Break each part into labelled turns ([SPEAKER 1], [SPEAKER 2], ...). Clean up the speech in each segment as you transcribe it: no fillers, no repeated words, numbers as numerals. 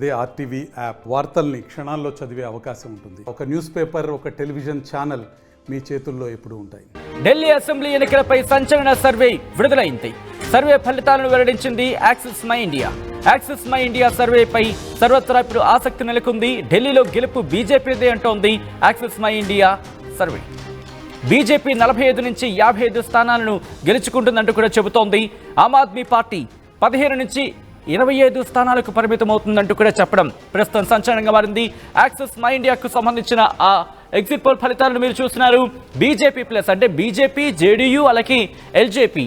[SPEAKER 1] అదే RTV app వార్తల్ని క్షణాల్లో చదివే అవకాశం ఉంటుంది. ఒక న్యూస్ పేపర్, ఒక టెలివిజన్ ఛానల్ మీ చేతుల్లో ఎప్పుడూ ఉంటాయి.
[SPEAKER 2] ఢిల్లీ అసెంబ్లీ ఎన్నికలపై సంచలన సర్వే విడుదలైంది. సర్వే ఫలితాలను వెల్లడించింది Axis My India. Axis My India సర్వేపై సర్వత్రా ఇప్పుడు ఆసక్తి నెలకొంది. ఢిల్లీలో గెలుపు బీజేపీదే అంటోంది Axis My India survey. BJP 45 నుంచి 55 స్థానాలను గెలుచుకుంటుందంటూ కూడా చెబుతోంది. ఆమ్ ఆద్మీ పార్టీ 15 నుంచి 25 స్థానాలకు పరిమితం అవుతుందంటూ కూడా చెప్పడం ప్రస్తుతం సంచలనంగా మారింది. యాక్సిస్ మై ఇండియాకు సంబంధించిన ఆ ఎగ్జిట్ పోల్ ఫలితాలను మీరు చూస్తున్నారు. బీజేపీ ప్లస్ అంటే బీజేపీ, జేడీయూ అలాగే ఎల్జేపీ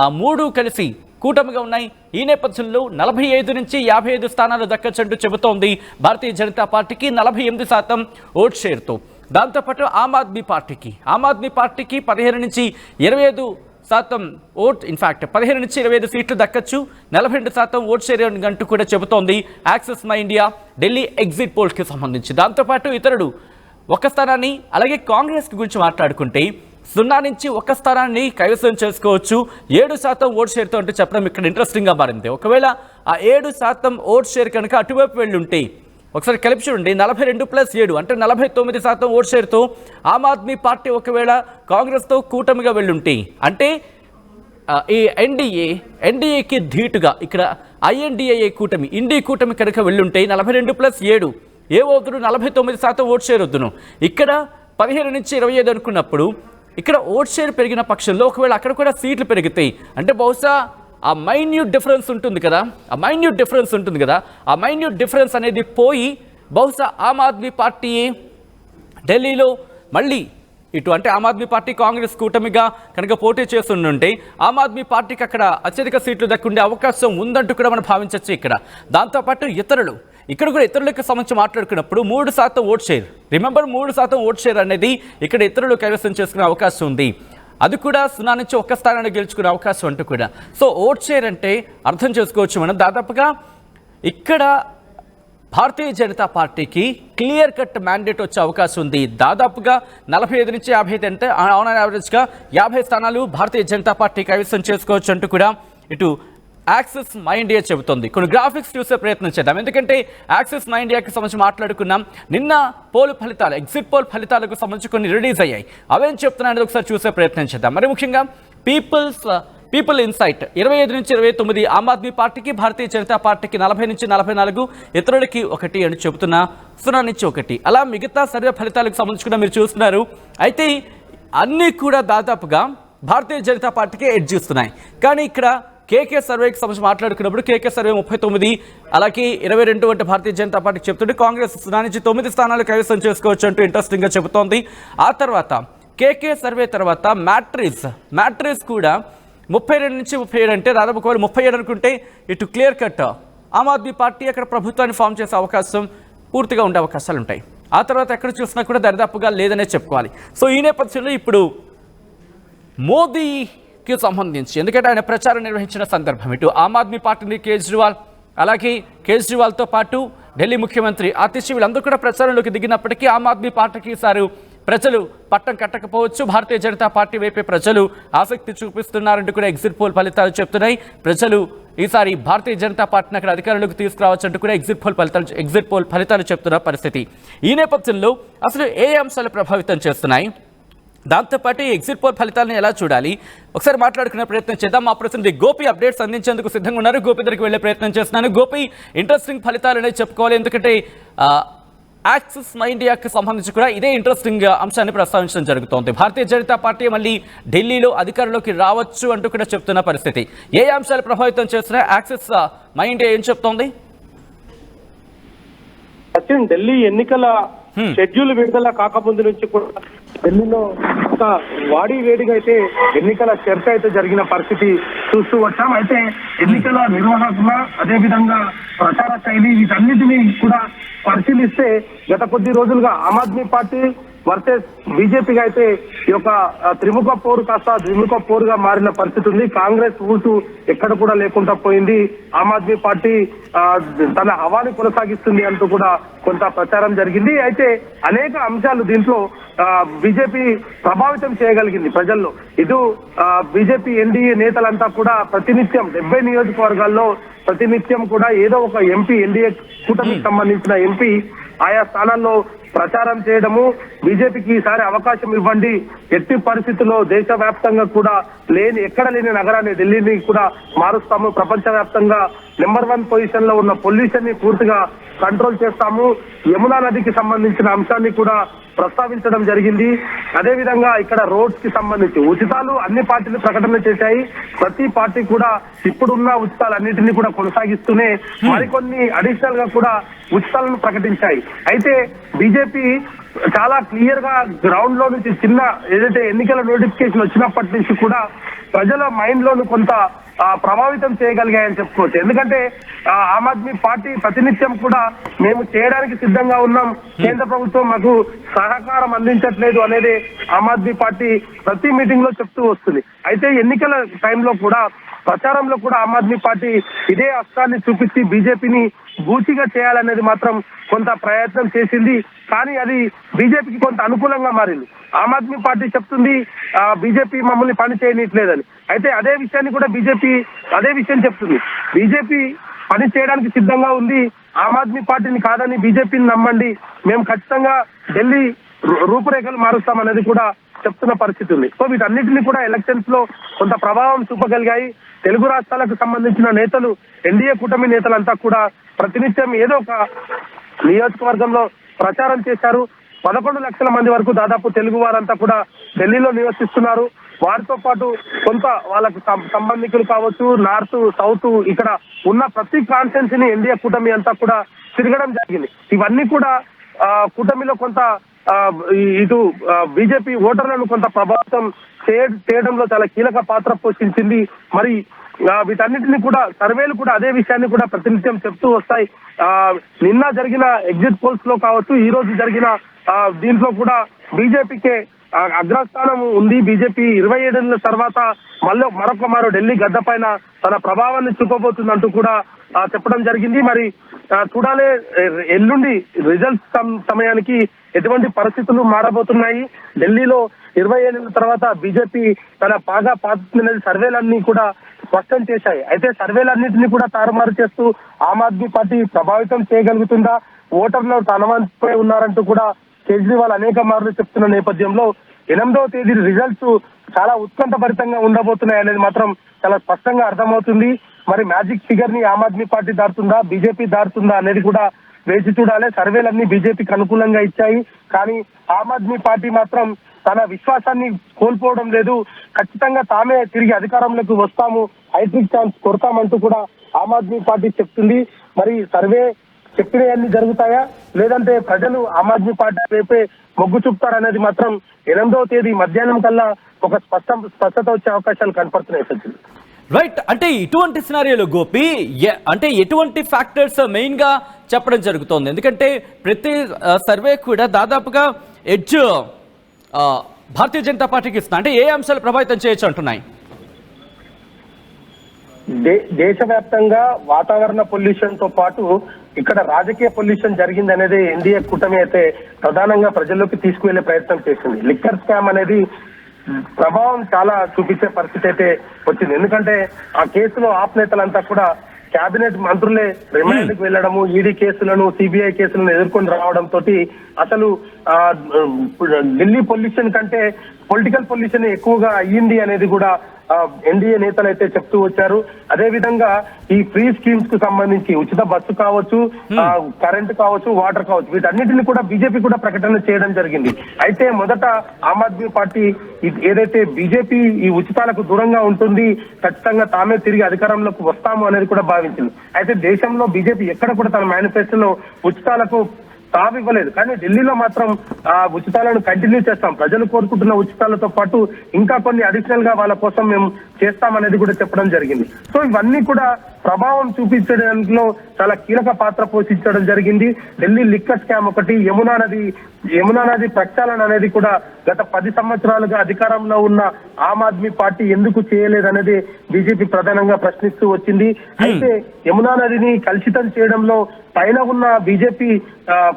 [SPEAKER 2] ఆ మూడు కలిసి కూటమిగా ఉన్నాయి. ఈ నేపథ్యంలో 45 నుంచి 55 స్థానాలు దక్కచ్చంటూ చెబుతోంది భారతీయ జనతా పార్టీకి 48% ఓట్ షేర్తో. దాంతోపాటు ఆమ్ ఆద్మీ పార్టీకి 15 నుంచి 25% ఓట్, ఇన్ఫాక్ట్ 15 నుంచి 25 సీట్లు దక్కచ్చు, 42% ఓట్ షేర్ అంటూ కూడా చెబుతోంది Axis My India Delhi exit పోల్కి సంబంధించి. దాంతోపాటు ఇతరుడు ఒక స్థానాన్ని, అలాగే కాంగ్రెస్ గురించి మాట్లాడుకుంటే 0 నుంచి 1 స్థానాన్ని కైవసం చేసుకోవచ్చు 7% ఓట్ షేర్తో అంటూ చెప్పడం ఇక్కడ ఇంట్రెస్టింగ్గా మారింది. ఒకవేళ ఆ 7% ఓట్ షేర్ కనుక అటువైపు వెళ్ళుంటే ఒకసారి కలిపి చూడండి, 42+7 అంటే 49% ఓట్ షేర్తో ఆమ్ ఆద్మీ పార్టీ ఒకవేళ కాంగ్రెస్తో కూటమిగా వెళ్ళుంటే, అంటే ఈ ఎన్డీఏకి ధీటుగా ఇక్కడ ఐఎన్డీఏ కూటమి, ఇండీ కూటమి కనుక వెళ్ళుంటే 42+7 ఏమవుతుడు 49% ఓట్ షేర్ వద్దును. ఇక్కడ 15 నుంచి 25 అనుకున్నప్పుడు ఇక్కడ ఓట్ షేర్ పెరిగిన పక్షంలో ఒకవేళ అక్కడ కూడా సీట్లు పెరుగుతాయి అంటే బహుశా ఆ మైన్యూట్ డిఫరెన్స్ ఉంటుంది కదా, ఆ మైన్యూట్ డిఫరెన్స్ అనేది పోయి బహుశా ఆమ్ ఆద్మీ పార్టీ ఢిల్లీలో మళ్ళీ ఇటు అంటే ఆమ్ ఆద్మీ పార్టీ కాంగ్రెస్ కూటమిగా కనుక పోటీ చేస్తుంటే ఆమ్ ఆద్మీ పార్టీకి అక్కడ అత్యధిక సీట్లు దక్కుండే అవకాశం ఉందంటూ కూడా మనం భావించవచ్చు. దాంతోపాటు ఇక్కడ కూడా ఇతరులకు సంబంధించి మాట్లాడుకున్నప్పుడు 3% vote share, remember 3% vote share అనేది ఇక్కడ ఇతరులు కైవసం చేసుకునే అవకాశం ఉంది. అది కూడా 0 నుంచి 1 స్థానాన్ని గెలుచుకునే అవకాశం అంటూ కూడా. సో ఓట్ షేర్ అంటే అర్థం చేసుకోవచ్చు మనం. దాదాపుగా ఇక్కడ భారతీయ జనతా పార్టీకి క్లియర్ కట్ మ్యాండేట్ వచ్చే అవకాశం ఉంది. దాదాపుగా 45 నుంచి 55 అంటే ఆన్ యావరేజ్గా 50 స్థానాలు భారతీయ జనతా పార్టీ కైవసం చేసుకోవచ్చు అంటూ కూడా ఇటు యాక్సిస్ మై ఇండియా చెబుతోంది. కొన్ని గ్రాఫిక్స్ చూసే ప్రయత్నం చేద్దాం, ఎందుకంటే యాక్సిస్ మై ఇండియాకి సంబంధించి మాట్లాడుకున్నాం. నిన్న ఎగ్జిట్ పోల్ ఫలితాలకు సంబంధించి కొన్ని రిలీజ్ అయ్యాయి. అవేం చెప్తున్నాయనేది ఒకసారి చూసే ప్రయత్నం చేద్దాం. మరి ముఖ్యంగా పీపుల్ ఇన్సైట్ 25 నుంచి 29 ఆమ్ ఆద్మీ పార్టీకి, భారతీయ జనతా పార్టీకి 40 నుంచి 44, ఇతరులకి 1 అని చెబుతున్నా, 0 నుంచి 1. అలా మిగతా సర్వే ఫలితాలకు సంబంధించి కూడా మీరు చూస్తున్నారు. అయితే అన్నీ కూడా దాదాపుగా భారతీయ జనతా పార్టీకి ఎడ్జ్ ఇస్తున్నాయి. కానీ ఇక్కడ కేకే సర్వేకి సంబంధించి మాట్లాడుకున్నప్పుడు కేకే సర్వే 39 అలాగే 22 అంటే భారతీయ జనతా పార్టీకి చెప్తుంటే కాంగ్రెస్ 0 నుంచి 9 స్థానాలు కైవసం చేసుకోవచ్చు అంటూ ఇంట్రెస్టింగ్గా చెబుతోంది. ఆ తర్వాత కేకే సర్వే తర్వాత మ్యాట్రిక్స్ కూడా 32 నుంచి 37 అంటే దాదాపు 37 అనుకుంటే ఇటు క్లియర్ కట్ ఆమ్ ఆద్మీ పార్టీ అక్కడ ప్రభుత్వాన్ని ఫామ్ చేసే అవకాశం పూర్తిగా ఉండే అవకాశాలు ఉంటాయి. ఆ తర్వాత ఎక్కడ చూసినా కూడా దరిదాపుగా లేదనే చెప్పుకోవాలి. సో ఈ నేపథ్యంలో ఇప్పుడు మోదీకి సంబంధించి, ఎందుకంటే ఆయన ప్రచారం నిర్వహించిన సందర్భం, ఇటు ఆమ్ ఆద్మీ పార్టీని కేజ్రీవాల్తో పాటు ఢిల్లీ ముఖ్యమంత్రి ఆతిష్ వీళ్ళందరూ కూడా ప్రచారంలోకి దిగినప్పటికీ ఆమ్ ఆద్మీ పార్టీకి ఈసారి ప్రజలు పట్టం కట్టకపోవచ్చు. భారతీయ జనతా పార్టీ వైపే ప్రజలు ఆసక్తి చూపిస్తున్నారంటూ కూడా ఎగ్జిట్ పోల్ ఫలితాలు చెప్తున్నాయి. ప్రజలు ఈసారి భారతీయ జనతా పార్టీని అక్కడ అధికారంలోకి తీసుకురావచ్చు అంటూ కూడా ఎగ్జిట్ పోల్ ఫలితాలు చెప్తున్న పరిస్థితి. ఈ నేపథ్యంలో అసలు ఏ అంశాలు ప్రభావితం చేస్తున్నాయి, దాంతోపాటు ఈ ఎగ్జిట్ పోల్ ఫలితాలను ఎలా చూడాలి ఒకసారి మాట్లాడుకునే ప్రయత్నం చేద్దాం. మా ప్రతినిధి గోపి అప్డేట్స్ అందించేందుకు సిద్ధంగా ఉన్నారు. గోపి దగ్గరికి వెళ్ళే ప్రయత్నం చేస్తున్నాను. గోపి, ఇంట్రెస్టింగ్ ఫలితాలు అనేది చెప్పుకోవాలి, ఎందుకంటే యాక్సిస్ మై ఇండియాకి సంబంధించి కూడా ఇదే ఇంట్రెస్టింగ్ అంశాన్ని ప్రస్తావించడం జరుగుతోంది. భారతీయ జనతా పార్టీ మళ్ళీ ఢిల్లీలో అధికారంలోకి రావచ్చు అంటూ కూడా చెప్తున్న పరిస్థితి. ఏ అంశాలు ప్రభావితం చేస్తున్నాయి, యాక్సిస్ మై ఇండియా ఏం చెప్తోంది?
[SPEAKER 3] ఢిల్లీ ఎన్నికల షెడ్యూల్ విడుదల కాకముందు నుంచి కూడా ఢిల్లీలో ఒక వాడి వేడిగా అయితే ఎన్నికల చర్చ అయితే జరిగిన పరిస్థితి చూస్తూ వచ్చాం. అయితే ఎన్నికల నిర్వహణ, అదేవిధంగా ప్రచార శైలి, వీటన్నిటినీ కూడా పరిశీలిస్తే గత కొద్ది రోజులుగా ఆమ్ ఆద్మీ పార్టీ వర్సెస్ బీజేపీగా అయితే ఈ యొక్క త్రిముఖ పోరు కాస్త ద్విముఖ పోరుగా మారిన పరిస్థితి ఉంది. కాంగ్రెస్ ఊసు ఎక్కడ కూడా లేకుండా పోయింది. ఆమ్ ఆద్మీ పార్టీ తన హవాని కొనసాగిస్తుంది అంటూ కూడా కొంత ప్రచారం జరిగింది. అయితే అనేక అంశాలు దీంట్లో బీజేపీ ప్రభావితం చేయగలిగింది ప్రజల్లో. ఇటు బీజేపీ ఎన్డీఏ నేతలంతా కూడా ప్రతినిత్యం 70 నియోజకవర్గాల్లో ప్రతినిత్యం కూడా ఏదో ఒక ఎంపీ, ఎన్డీఏ కూటమికి సంబంధించిన ఎంపీ ఆయా స్థానాల్లో ప్రచారం చేయడము, బీజేపీకి ఈసారి అవకాశం ఇవ్వండి, ఎట్టి పరిస్థితుల్లో దేశవ్యాప్తంగా కూడా ఎక్కడ లేని నగరాన్ని ఢిల్లీని కూడా మారుస్తాము, ప్రపంచవ్యాప్తంగా నెంబర్ 1 పొజిషన్ లో ఉన్న పొల్యూషన్ ని పూర్తిగా కంట్రోల్ చేస్తాము, యమునా నదికి సంబంధించిన అంశాన్ని కూడా ప్రస్తావించడం జరిగింది. అదేవిధంగా ఇక్కడ రోడ్స్ కి సంబంధించి ఉచితాలు అన్ని పార్టీలు ప్రకటన చేశాయి. ప్రతి పార్టీ కూడా ఇప్పుడున్న ఉచితాలన్నింటినీ కూడా కొనసాగిస్తూనే మరికొన్ని అడిషనల్ గా కూడా ఉచితాలను ప్రకటించాయి. అయితే బీజేపీ చాలా క్లియర్ గా గ్రౌండ్ లో నుంచి చిన్న ఏదైతే ఎన్నికల నోటిఫికేషన్ వచ్చినప్పటి నుంచి కూడా ప్రజల మైండ్ లోను కొంత ప్రభావితం చేయగలిగాయని చెప్పుకోవచ్చు. ఎందుకంటే ఆమ్ ఆద్మీ పార్టీ ప్రతినిత్యం కూడా మేము చేయడానికి సిద్ధంగా ఉన్నాం, కేంద్ర ప్రభుత్వం మాకు సహకారం అందించట్లేదు అనేది ఆమ్ ఆద్మీ పార్టీ ప్రతి మీటింగ్ లో చెప్తూ వస్తుంది. అయితే ఎన్నికల టైంలో కూడా ప్రచారంలో కూడా ఆమ్ ఆద్మీ పార్టీ ఇదే అస్త్రాన్ని చూపించి బీజేపీని బూచిగా చేయాలనేది మాత్రం కొంత ప్రయత్నం చేసింది. కానీ అది బీజేపీకి కొంత అనుకూలంగా మారింది. ఆమ్ ఆద్మీ పార్టీ చెప్తుంది బీజేపీ మమ్మల్ని పని చేయనట్లేదని. అయితే అదే విషయాన్ని కూడా బీజేపీ అదే విషయం చెప్తుంది. బీజేపీ పని చేయడానికి సిద్ధంగా ఉంది, ఆమ్ ఆద్మీ పార్టీని కాదని బీజేపీని నమ్మండి, మేము ఖచ్చితంగా ఢిల్లీ రూపురేఖలు మారుస్తామనేది కూడా చెప్తున్న పరిస్థితి ఉంది. సో వీటన్నిటిని కూడా ఎలక్షన్స్ లో కొంత ప్రభావం చూపగలిగాయి. తెలుగు రాష్ట్రాలకు సంబంధించిన నేతలు, ఎన్డీఏ కూటమి నేతలంతా కూడా ప్రతినిత్యం ఏదో ఒక నియోజకవర్గంలో ప్రచారం చేశారు. 11 లక్షల మంది వరకు దాదాపు తెలుగు వారంతా కూడా ఢిల్లీలో నివసిస్తున్నారు. వారితో పాటు కొంత వాళ్ళకు సంబంధికులు కావచ్చు, నార్త్ సౌత్ ఇక్కడ ఉన్న ప్రతి కాన్స్టిట్యున్సీని ఎన్డీఏ కూటమి అంతా కూడా తిరగడం జరిగింది. ఇవన్నీ కూడా కూటమిలో కొంత ఇటు బీజేపీ ఓటర్లను కొంత ప్రభావితం చేయడంలో చాలా కీలక పాత్ర పోషించింది. మరి వీటన్నిటిని కూడా సర్వేలు కూడా అదే విషయాన్ని కూడా ప్రతినిత్యం చెప్తూ వస్తాయి. నిన్న జరిగిన ఎగ్జిట్ పోల్స్ లో కావచ్చు, ఈ రోజు జరిగిన దీంట్లో కూడా బీజేపీకే అగ్రస్థానం ఉంది. బీజేపీ 27 ఏళ్ల తర్వాత మరొక ఢిల్లీ గడ్డ పైన తన ప్రభావాన్ని చూపబోతుందంటూ కూడా చెప్పడం జరిగింది. మరి చూడాలి ఎల్లుండి రిజల్ట్స్ సమయానికి ఎటువంటి పరిస్థితులు మారబోతున్నాయి. ఢిల్లీలో 27 ఏళ్ల తర్వాత బీజేపీ తన బాగా పాతున్నది సర్వేలన్నీ కూడా స్పష్టం చేశాయి. అయితే సర్వేలన్నింటినీ కూడా తారుమారు చేస్తూ ఆమ్ ఆద్మీ పార్టీ ప్రభావితం చేయగలుగుతుందా, ఓటర్లు తన వంపై ఉన్నారంటూ కూడా కేజ్రీవాల్ అనేక మార్లు చెప్తున్న నేపథ్యంలో 8వ తేదీ రిజల్ట్స్ చాలా ఉత్కంఠభరితంగా ఉండబోతున్నాయి అనేది మాత్రం చాలా స్పష్టంగా అర్థమవుతుంది. మరి మ్యాజిక్ ఫిగర్ ని ఆమ్ ఆద్మీ పార్టీ దాటుతుందా, బీజేపీ దాటుతుందా అనేది కూడా వేచి చూడాలి. సర్వేలన్నీ బీజేపీకి అనుకూలంగా ఇచ్చాయి. కానీ ఆమ్ ఆద్మీ పార్టీ మాత్రం తన విశ్వాసాన్ని కోల్పోవడం లేదు. ఖచ్చితంగా తామే తిరిగి అధికారంలోకి వస్తాము, హైట్రిక్ ఛాన్స్ కొడతామంటూ కూడా ఆమ్ ఆద్మీ పార్టీ చెప్తుంది. మరి సర్వే చెప్పినవన్నీ జరుగుతాయా, లేదంటే ప్రజలు ఆమ్ ఆద్మీ పార్టీ వైపే మొగ్గు చూపుతారనేది మాత్రం 8వ తేదీ మధ్యాహ్నం కల్లా ఒక స్పష్టత వచ్చే అవకాశాలు కనపడుతున్నాయి సచిన్.
[SPEAKER 2] రైట్, అంటే ఇటువంటి సినారియోలో గోపి అంటే ఎటువంటి ఫ్యాక్టర్స్ మెయిన్ గా చెప్పడం జరుగుతోంది? ఎందుకంటే ప్రతి సర్వే కూడా దాదాపుగా ఎడ్జ్ భారతీయ జనతా పార్టీకి ఇస్తున్నా, అంటే ఏ అంశాలు ప్రభావితం చేయొచ్చు అంటున్నాయి?
[SPEAKER 3] దేశవ్యాప్తంగా వాతావరణ పొల్యూషన్ తో పాటు ఇక్కడ రాజకీయ పొల్యూషన్ జరిగింది అనేది ఎన్డీఏ కూటమి అయితే ప్రధానంగా ప్రజల్లోకి తీసుకువెళ్లే ప్రయత్నం చేసింది. లిక్కర్ స్కామ్ అనేది ప్రభావం చాలా చూపించే పరిస్థితి అయితే వచ్చింది. ఎందుకంటే ఆ కేసులో ఆప్ నేతలంతా కూడా కేబినెట్ మంత్రులే రిమాండ్ కు వెళ్లడము, ఈడీ కేసులను, సిబిఐ కేసులను ఎదుర్కొని రావడం తోటి అసలు ఢిల్లీ పొల్యూషన్ కంటే పొలిటికల్ పొల్యూషన్ ఎక్కువగా అయ్యింది అనేది కూడా ఎన్డీఏ నేతలు అయితే చెప్తూ వచ్చారు. అదే విధంగా ఈ ఫ్రీ స్కీమ్స్ కు సంబంధించి ఉచిత బస్సు కావచ్చు, కరెంట్ కావచ్చు, వాటర్ కావచ్చు, వీటన్నిటిని కూడా బీజేపీ కూడా ప్రకటన చేయడం జరిగింది. అయితే మొదట ఆమ్ ఆద్మీ పార్టీ ఏదైతే బీజేపీ ఈ ఉచితాలకు దూరంగా ఉంటుంది, ఖచ్చితంగా తామే తిరిగి అధికారంలోకి వస్తాము అనేది కూడా భావించింది. అయితే దేశంలో బీజేపీ ఎక్కడ కూడా తన మేనిఫెస్టోలో ఉచితాలకు తావివ్వలేదు. కానీ ఢిల్లీలో మాత్రం ఉచితాలను కంటిన్యూ చేస్తాం, ప్రజలు కోరుకుంటున్న ఉచితాలతో పాటు ఇంకా కొన్ని అడిషనల్ గా వాళ్ళ కోసం మేము చేస్తామనేది కూడా చెప్పడం జరిగింది. సో ఇవన్నీ కూడా ప్రభావం చూపించడంలో చాలా కీలక పాత్ర పోషించడం జరిగింది. ఢిల్లీ లిక్కర్ స్కామ్ ఒకటి, యమునా నది ప్రక్షాళన అనేది కూడా గత 10 సంవత్సరాలుగా అధికారంలో ఉన్న ఆమ్ ఆద్మీ పార్టీ ఎందుకు చేయలేదనేది బీజేపీ ప్రధానంగా ప్రశ్నిస్తూ వచ్చింది. అయితే యమునా నదిని కలుషితం చేయడంలో పైన ఉన్న బీజేపీ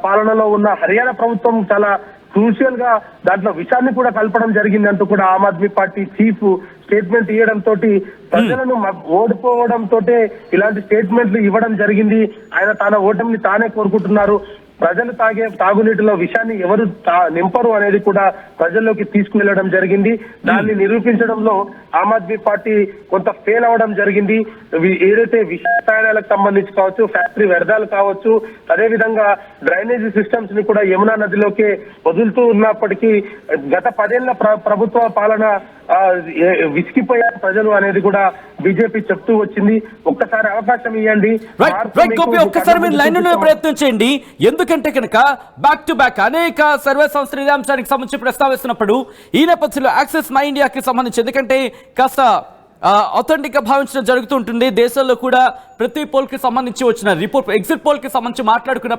[SPEAKER 3] పాలనలో ఉన్న హర్యానా ప్రభుత్వం చాలా క్రూషియల్ గా దాంట్లో విషయాన్ని కూడా కలపడం జరిగింది అంటూ కూడా ఆమ్ ఆద్మీ పార్టీ చీఫ్ స్టేట్మెంట్ ఇవ్వడం తోటి ప్రజలను ఓడిపోవడంతో ఇలాంటి స్టేట్మెంట్లు ఇవ్వడం జరిగింది. ఆయన తన ఓటమిని తానే కోరుకుంటున్నారు. ప్రజలు తాగే తాగునీటిలో విషయాన్ని ఎవరు నింపరు అనేది కూడా ప్రజల్లోకి తీసుకువెళ్లడం జరిగింది. దాన్ని నిరూపించడంలో ఆమ్ ఆద్మీ పార్టీ కొంత ఫెయిల్ అవ్వడం జరిగింది. ఏదైతే విషయాలకు సంబంధించి కావచ్చు, ఫ్యాక్టరీ వ్యర్థాలు కావచ్చు, అదేవిధంగా డ్రైనేజీ సిస్టమ్స్ ని కూడా యమునా నదిలోకే వదులుతూ ఉన్నప్పటికీ గత 10 ఏళ్ల ప్రభుత్వ పాలన విసిగిపోయారు ప్రజలు అనేది కూడా బీజేపీ చెప్తూ వచ్చింది. ఒక్కసారి అవకాశం ఇవ్వండి.
[SPEAKER 2] ఒక్కసారి మీరు లైన్ ప్రయత్నం చేయండి. ఎందుకంటే కనుక బ్యాక్ టు బ్యాక్ అనేక సర్వే సంస్థలు ఇదే అంశానికి సంబంధించి ప్రస్తావిస్తున్నప్పుడు ఈ నేపథ్యంలో యాక్సెస్ మై ఇండియాకి సంబంధించి ఎందుకంటే కాస్త అథెంటిక్ గా భావించడం జరుగుతూ ఉంటుంది. దేశంలో కూడా ప్రతి పోల్ కి సంబంధించి వచ్చిన రిపోర్ట్ ఎగ్జిట్ పోల్ కి సంబంధించి మాట్లాడుకునే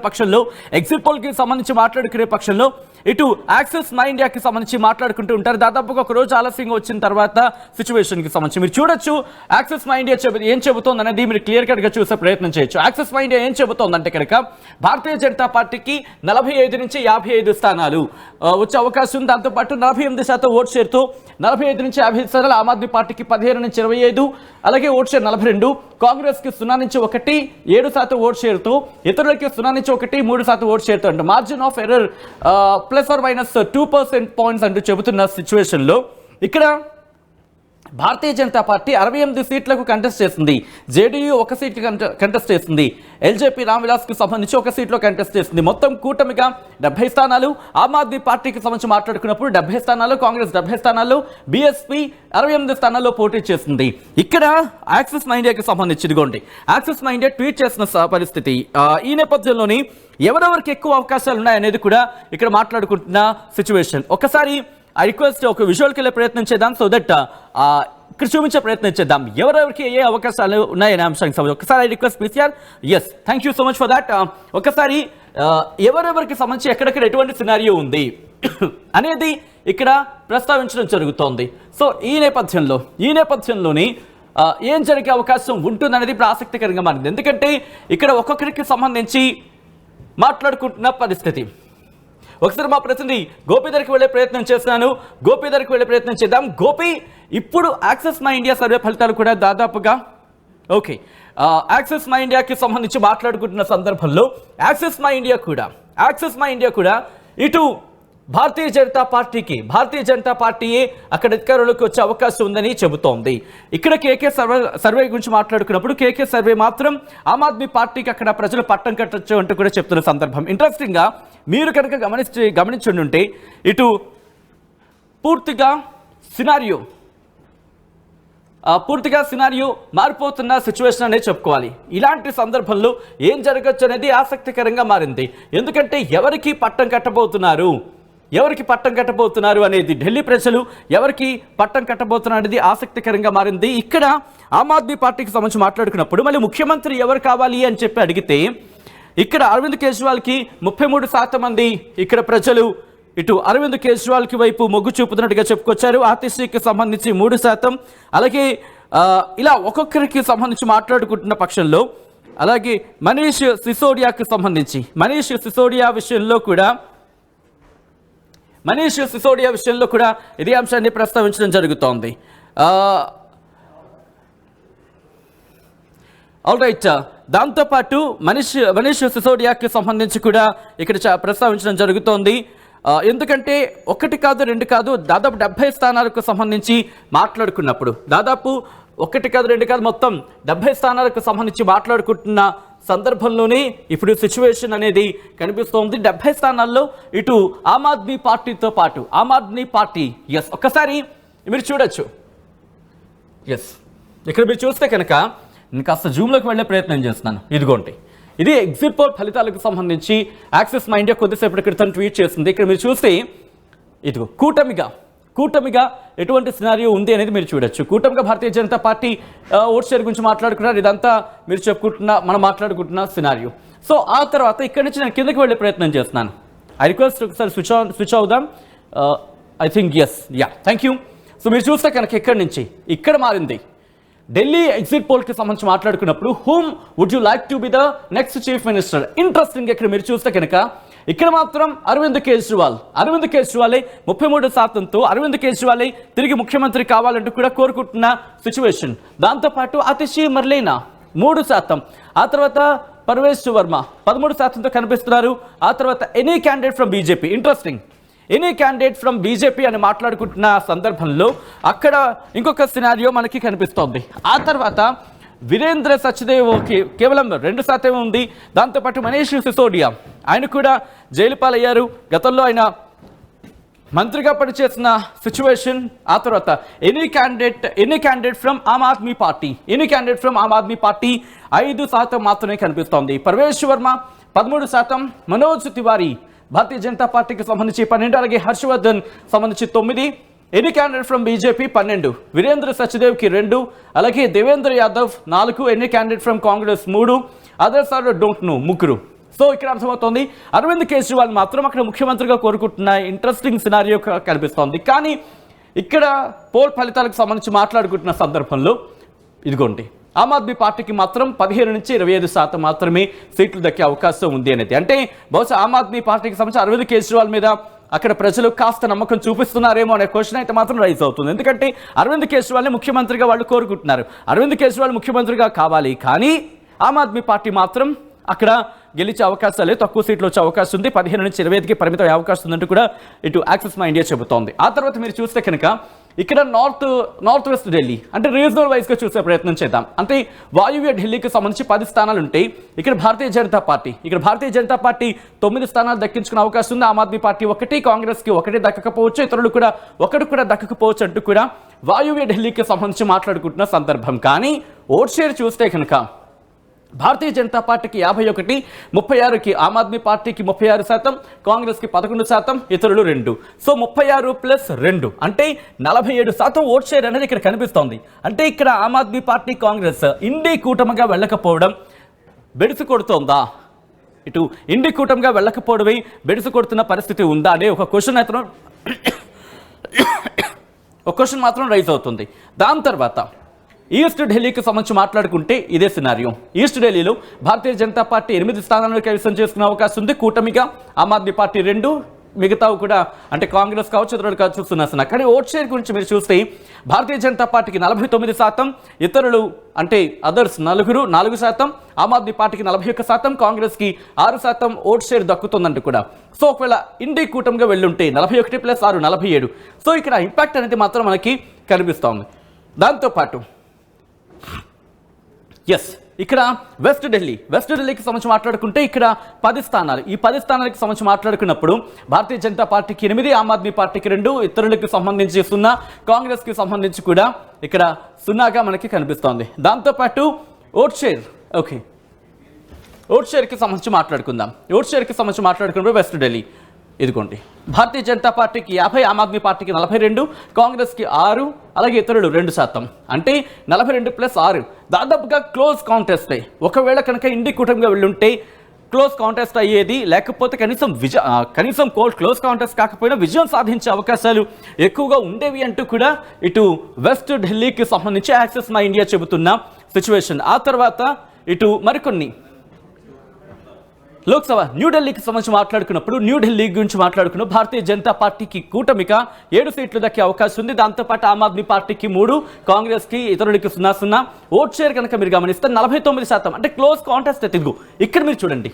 [SPEAKER 2] పక్షంలో ఇటు యాక్సెస్ మై ఇండియాకి సంబంధించి మాట్లాడుకుంటూ ఉంటారు. దాదాపుగా ఒక రోజు ఆలస్యంగా వచ్చిన తర్వాత సిచ్యువేషన్ కి సంబంధించి మీరు చూడొచ్చు యాక్సెస్ మై ఇండియా ఏం చెబుతోంది అనేది మీరు క్లియర్ కట్ గా చూసే ప్రయత్నం చేయొచ్చు. యాక్సెస్ మై ఇండియా ఏం చెబుతోందంటే కనుక భారతీయ జనతా పార్టీకి 45 నుంచి 55 స్థానాలు వచ్చే అవకాశం ఉంది. దాంతోపాటు 48% ఓట్ షేర్తో 45 నుంచి 55 స్థానాలు, ఆమ్ ఆద్మీ పార్టీకి 15 నుంచి 25, అలాగే ఓట్ షేర్ 42, కాంగ్రెస్ కి 0 నుంచి 1 7% ఓట్ షేర్తో, ఇతరులకి 0 నుంచి 1 3% ఓట్ షేర్తో అంటే margin of error +or-2% points అంటూ చెబుతున్న సిచ్యువేషన్ లో ఇక్కడ భారతీయ జనతా పార్టీ 68 సీట్లకు కంటెస్ట్ చేస్తుంది. జేడీయూ 1 సీట్ కంటెస్ట్ చేస్తుంది. ఎల్జేపీ రామ్విలాస్ కి సంబంధించి 1 సీట్లో కంటెస్ట్ చేస్తుంది. మొత్తం కూటమిగా 70 స్థానాలు. ఆమ్ ఆద్మీ పార్టీకి సంబంధించి మాట్లాడుకున్నప్పుడు 70 స్థానాలు, కాంగ్రెస్ 70 స్థానాలు, బీఎస్పీ 68 స్థానాల్లో పోటీ చేస్తుంది. ఇక్కడ యాక్సెస్ మై ఇండియాకి సంబంధించి ఇదిగోండి యాక్సెస్ మై ఇండియా ట్వీట్ చేసిన పరిస్థితి. ఈ నేపథ్యంలోని ఎవరెవరికి ఎక్కువ అవకాశాలు ఉన్నాయనేది కూడా ఇక్కడ మాట్లాడుకుంటున్న సిచ్యువేషన్. ఒకసారి ఆ రిక్వెస్ట్ ఒక విజువల్కి వెళ్ళే ప్రయత్నం చేద్దాం. సో దట్ ఇక్కడ చూపించే ప్రయత్నం చేద్దాం ఎవరెవరికి ఏ అవకాశాలు ఉన్నాయనే అంశానికి సంబంధించి. ఒకసారి I request PCR. Yes, thank you so much for that. ఒకసారి ఎవరెవరికి సంబంధించి ఎక్కడెక్కడ ఎటువంటి సినారియో ఉంది అనేది ఇక్కడ ప్రస్తావించడం జరుగుతోంది. సో ఈ నేపథ్యంలోని ఏం జరిగే అవకాశం ఉంటుందనేది ఇప్పుడు ఆసక్తికరంగా మారింది. ఎందుకంటే ఇక్కడ ఒక్కొక్కరికి సంబంధించి మాట్లాడుకుంటున్న పరిస్థితి. ఒకసారి మా ప్రతినిధి గోపి దగ్గరికి వెళ్ళే ప్రయత్నం చేద్దాం. గోపి, ఇప్పుడు యాక్సెస్ మై ఇండియా సర్వే ఫలితాలు కూడా దాదాపుగా ఓకే యాక్సెస్ మై ఇండియాకి సంబంధించి మాట్లాడుకుంటున్న సందర్భంలో యాక్సెస్ మై ఇండియా కూడా ఇటు భారతీయ జనతా పార్టీయే అక్కడ అధికారంలోకి వచ్చే అవకాశం ఉందని చెబుతోంది. ఇక్కడ కేకే సర్వే గురించి మాట్లాడుకున్నప్పుడు కేకే సర్వే మాత్రం ఆమ్ ఆద్మీ పార్టీకి అక్కడ ప్రజలు పట్టం కట్టచ్చు అంటూ కూడా చెప్తున్న సందర్భం. ఇంట్రెస్టింగ్ గా మీరు కనుక గమనించుంటే ఇటు పూర్తిగా సినారియో మారిపోతున్న సిచ్యువేషన్ అనేది చెప్పుకోవాలి. ఇలాంటి సందర్భంలో ఏం జరగచ్చు అనేది ఆసక్తికరంగా మారింది. ఎందుకంటే ఎవరికి పట్టం కట్టబోతున్నారు అనేది ఢిల్లీ ప్రజలు ఎవరికి పట్టం కట్టబోతున్నారు అనేది ఆసక్తికరంగా మారింది. ఇక్కడ ఆమ్ ఆద్మీ పార్టీకి సంబంధించి మాట్లాడుకున్నప్పుడు మళ్ళీ ముఖ్యమంత్రి ఎవరు కావాలి అని చెప్పి అడిగితే ఇక్కడ అరవింద్ కేజ్రీవాల్కి 33% మంది ఇక్కడ ప్రజలు ఇటు అరవింద్ కేజ్రీవాల్కి వైపు మొగ్గు చూపుతున్నట్టుగా చెప్పుకొచ్చారు. ఆతిశ్రీకి సంబంధించి 3%, అలాగే ఇలా ఒక్కొక్కరికి సంబంధించి మాట్లాడుకుంటున్న పక్షంలో అలాగే మనీష్ సిసోడియా విషయంలో కూడా ఇదే అంశాన్ని ప్రస్తావించడం జరుగుతోంది. ఆల్ రైట్, దాంతోపాటు మనీష్ సిసోడియాకి సంబంధించి కూడా ఇక్కడ ప్రస్తావించడం జరుగుతోంది. ఎందుకంటే 1 కాదు 2 కాదు దాదాపు 70 స్థానాలకు సంబంధించి మాట్లాడుకున్నప్పుడు దాదాపు 1 కాదు 2 కాదు మొత్తం 70 స్థానాలకు సంబంధించి మాట్లాడుకుంటున్న సందర్భంలోనే ఇప్పుడు సిచ్యువేషన్ అనేది కనిపిస్తోంది. 70 స్థానాల్లో ఇటు ఆమ్ ఆద్మీ పార్టీతో పాటు ఎస్ ఒక్కసారి మీరు చూడొచ్చు. ఎస్, ఇక్కడ మీరు చూస్తే కనుక నేను కాస్త జూమ్లోకి వెళ్ళే ప్రయత్నం చేస్తున్నాను. ఇదిగోండి, ఇది ఎగ్జిట్ పోల్ ఫలితాలకు సంబంధించి యాక్సెస్ మై ఇండియా కొద్దిసేపటి క్రితం ట్వీట్ చేసింది. ఇక్కడ మీరు చూస్తే ఇదిగో కూటమిగా ఎటువంటి సినారియో ఉంది అనేది మీరు చూడొచ్చు. కూటమిగా Bharatiya Janata party vote share గురించి మాట్లాడుకున్నారు. ఇదంతా మీరు మనం మాట్లాడుకుంటున్న సినారియో. సో ఆ తర్వాత ఇక్కడి నుంచి నేను కిందకి వెళ్ళే ప్రయత్నం చేస్తున్నాను. ఐ రిక్వెస్ట్ ఒకసారి స్విచ్ అవుదాం. I think thank you. So మీరు చూస్తే కనుక ఇక్కడ మారింది. ఢిల్లీ ఎగ్జిట్ పోల్కి సంబంధించి మాట్లాడుకున్నప్పుడు whom would you like to be the next chief minister. Interesting ఇక్కడ మీరు చూస్తే కనుక ఇక్కడ మాత్రం అరవింద్ కేజ్రీవాలే 33%తో అరవింద్ కేజ్రీవాలే తిరిగి ముఖ్యమంత్రి కావాలంటూ కూడా కోరుకుంటున్న సిచ్యువేషన్. దాంతోపాటు అతిషి మర్లేనా 3%, ఆ తర్వాత పర్వేష్ వర్మ 13%తో కనిపిస్తున్నారు. ఆ తర్వాత any candidate from BJP. Interesting, any candidate from BJP అని మాట్లాడుకుంటున్న సందర్భంలో అక్కడ ఇంకొక సినారియో మనకి కనిపిస్తోంది. ఆ తర్వాత వీరేంద్ర సచ్దేవ్కి కేవలం 2% ఉంది. దాంతోపాటు మనీష్ సిసోడియా ఆయన కూడా జైలు పాలయ్యారు. గతంలో ఆయన మంత్రిగా పనిచేసిన సిచ్యువేషన్. ఆ తర్వాత any candidate from Aam Aadmi Party 5% మాత్రమే కనిపిస్తోంది. పర్వేష్ వర్మ 13%, మనోజ్ తివారీ భారతీయ జనతా పార్టీకి సంబంధించి 12, అలాగే హర్షవర్ధన్ సంబంధించి 9, any candidate from BJP 12, Virendra సచ్దేవ్కి 2, అలాగే Devendra Yadav 4, any candidate from Congress 3, others or don't know 3. So ఇక్కడ అర్థమవుతోంది అరవింద్ కేజ్రీవాల్ మాత్రం అక్కడ ముఖ్యమంత్రిగా కోరుకుంటున్న ఇంట్రెస్టింగ్ సినారియో కనిపిస్తోంది. కానీ ఇక్కడ పోల్ ఫలితాలకు సంబంధించి మాట్లాడుకుంటున్న సందర్భంలో ఇదిగోండి ఆమ్ ఆద్మీ పార్టీకి మాత్రం 15 నుంచి 25% మాత్రమే సీట్లు దక్కే అవకాశం ఉంది అనేది. అంటే బహుశా ఆమ్ ఆద్మీ పార్టీకి సంబంధించి అరవింద్ కేజ్రీవాల్ మీద అక్కడ ప్రజలు కాస్త నమ్మకం చూపిస్తున్నారేమో అనే క్వశ్చన్ అయితే మాత్రం రైజ్ అవుతుంది. ఎందుకంటే అరవింద్ కేజ్రీవాల్ని ముఖ్యమంత్రిగా వాళ్ళు కోరుకుంటున్నారు. అరవింద్ కేజ్రీవాల్ ముఖ్యమంత్రిగా కావాలి, కానీ ఆమ్ ఆద్మీ పార్టీ మాత్రం అక్కడ గెలిచే అవకాశాలే, తక్కువ సీట్లు వచ్చే అవకాశం ఉంది. 15 నుంచి 25కి పరిమితం అయ్యే అవకాశం ఉందంటూ కూడా ఇటు యాక్సెస్ మై ఇండియా చెబుతోంది. ఆ తర్వాత మీరు చూస్తే కనుక ఇక్కడ నార్త్ వెస్ట్ ఢిల్లీ అంటే రీజనల్ వైజ్గా చూసే ప్రయత్నం చేద్దాం. అంటే వాయువ్య ఢిల్లీకి సంబంధించి 10 స్థానాలు ఉంటాయి. ఇక్కడ భారతీయ జనతా పార్టీ 9 స్థానాలు దక్కించుకునే అవకాశం ఉంది. ఆమ్ ఆద్మీ పార్టీ 1, కాంగ్రెస్కి 1 దక్కకపోవచ్చు, ఇతరులు కూడా 1 కూడా దక్కకపోవచ్చు అంటూ కూడా వాయువ్య ఢిల్లీకి సంబంధించి మాట్లాడుకుంటున్న సందర్భం. కానీ ఓట్ షేర్ చూస్తే కనుక భారతీయ జనతా పార్టీకి 51, 36కి ఆమ్ ఆద్మీ పార్టీకి 36%, కాంగ్రెస్కి 11%, ఇతరులు 2. సో 36 + 2 అంటే 47% ఓట్ షేర్ అనేది ఇక్కడ కనిపిస్తోంది. అంటే ఇక్కడ ఆమ్ ఆద్మీ పార్టీ, కాంగ్రెస్ ఇండి కూటమిగా వెళ్ళకపోవడం బెడిసి కొడుతోందా? ఇటు ఇండి కూటమిగా వెళ్ళకపోవడమే బెడిసి కొడుతున్న పరిస్థితి ఉందా అనే ఒక క్వశ్చన్ మాత్రం రైజ్ అవుతుంది. దాని తర్వాత ఈస్ట్ ఢిల్లీకి సంబంధించి మాట్లాడుకుంటే ఇదే సినారియో. ఈస్ట్ ఢిల్లీలో భారతీయ జనతా పార్టీ 8 స్థానాలను కైవసం చేసుకునే అవకాశం ఉంది. కూటమిగా ఆమ్ ఆద్మీ పార్టీ 2, మిగతావు కూడా అంటే కాంగ్రెస్ కావచ్చు, ఇతరులు కావచ్చు 0. కానీ ఓట్ షేర్ గురించి మీరు చూస్తే భారతీయ జనతా పార్టీకి 49%, ఇతరులు అంటే అదర్స్ 4%, ఆమ్ ఆద్మీ పార్టీకి 41%, కాంగ్రెస్కి 6% ఓట్ షేర్ దక్కుతుందంటూ కూడా. సో ఒకవేళ ఇండి కూటమిగా వెళ్ళుంటే 41 + 6 47. సో ఇక్కడ ఇంపాక్ట్ అనేది మాత్రం మనకి కనిపిస్తోంది. దాంతోపాటు ఇక్కడ వెస్ట్ ఢిల్లీకి సంబంధించి మాట్లాడుకుంటే ఇక్కడ 10 స్థానాలు. ఈ 10 స్థానాలకు సంబంధించి మాట్లాడుకున్నప్పుడు భారతీయ జనతా పార్టీకి 8, ఆమ్ ఆద్మీ పార్టీకి 2, ఇతరులకు సంబంధించి 0, కాంగ్రెస్కి సంబంధించి కూడా ఇక్కడ 0గా మనకి కనిపిస్తోంది. దాంతోపాటు ఓట్ షేర్కి సంబంధించి మాట్లాడుకున్నప్పుడు వెస్ట్ ఢిల్లీ ఇదిగోండి భారతీయ జనతా పార్టీకి 50, ఆమ్ ఆద్మీ పార్టీకి 42, కాంగ్రెస్కి 6, అలాగే ఇతరులు 2%. అంటే 42 + 6 దాదాపుగా క్లోజ్ కాంటెస్ట్. ఒకవేళ కనుక ఇండి కూటమిగా వెళ్ళుంటే క్లోజ్ కాంటెస్ట్ అయ్యేది, లేకపోతే కనీసం క్లోజ్ కాంటెస్ట్ కాకపోయినా విజయం సాధించే అవకాశాలు ఎక్కువగా ఉండేవి అంటూ కూడా ఇటు వెస్ట్ ఢిల్లీకి సంబంధించి యాక్సెస్ మై ఇండియా చెబుతున్న సిచ్యువేషన్. ఆ తర్వాత ఇటు మరికొన్ని లోక్సభ న్యూఢిల్లీకి సంబంధించి మాట్లాడుకున్నప్పుడు భారతీయ జనతా పార్టీకి కూటమిగా 7 సీట్లు దక్కే అవకాశం ఉంది. దాంతోపాటు ఆమ్ ఆద్మీ పార్టీకి 3, కాంగ్రెస్కి ఇతరులకి 0. ఓట్ షేర్ కనుక మీరు గమనిస్తే 49%. అంటే క్లోజ్ కాంటెస్ట్ ఎత్తిగు. ఇక్కడ మీరు చూడండి,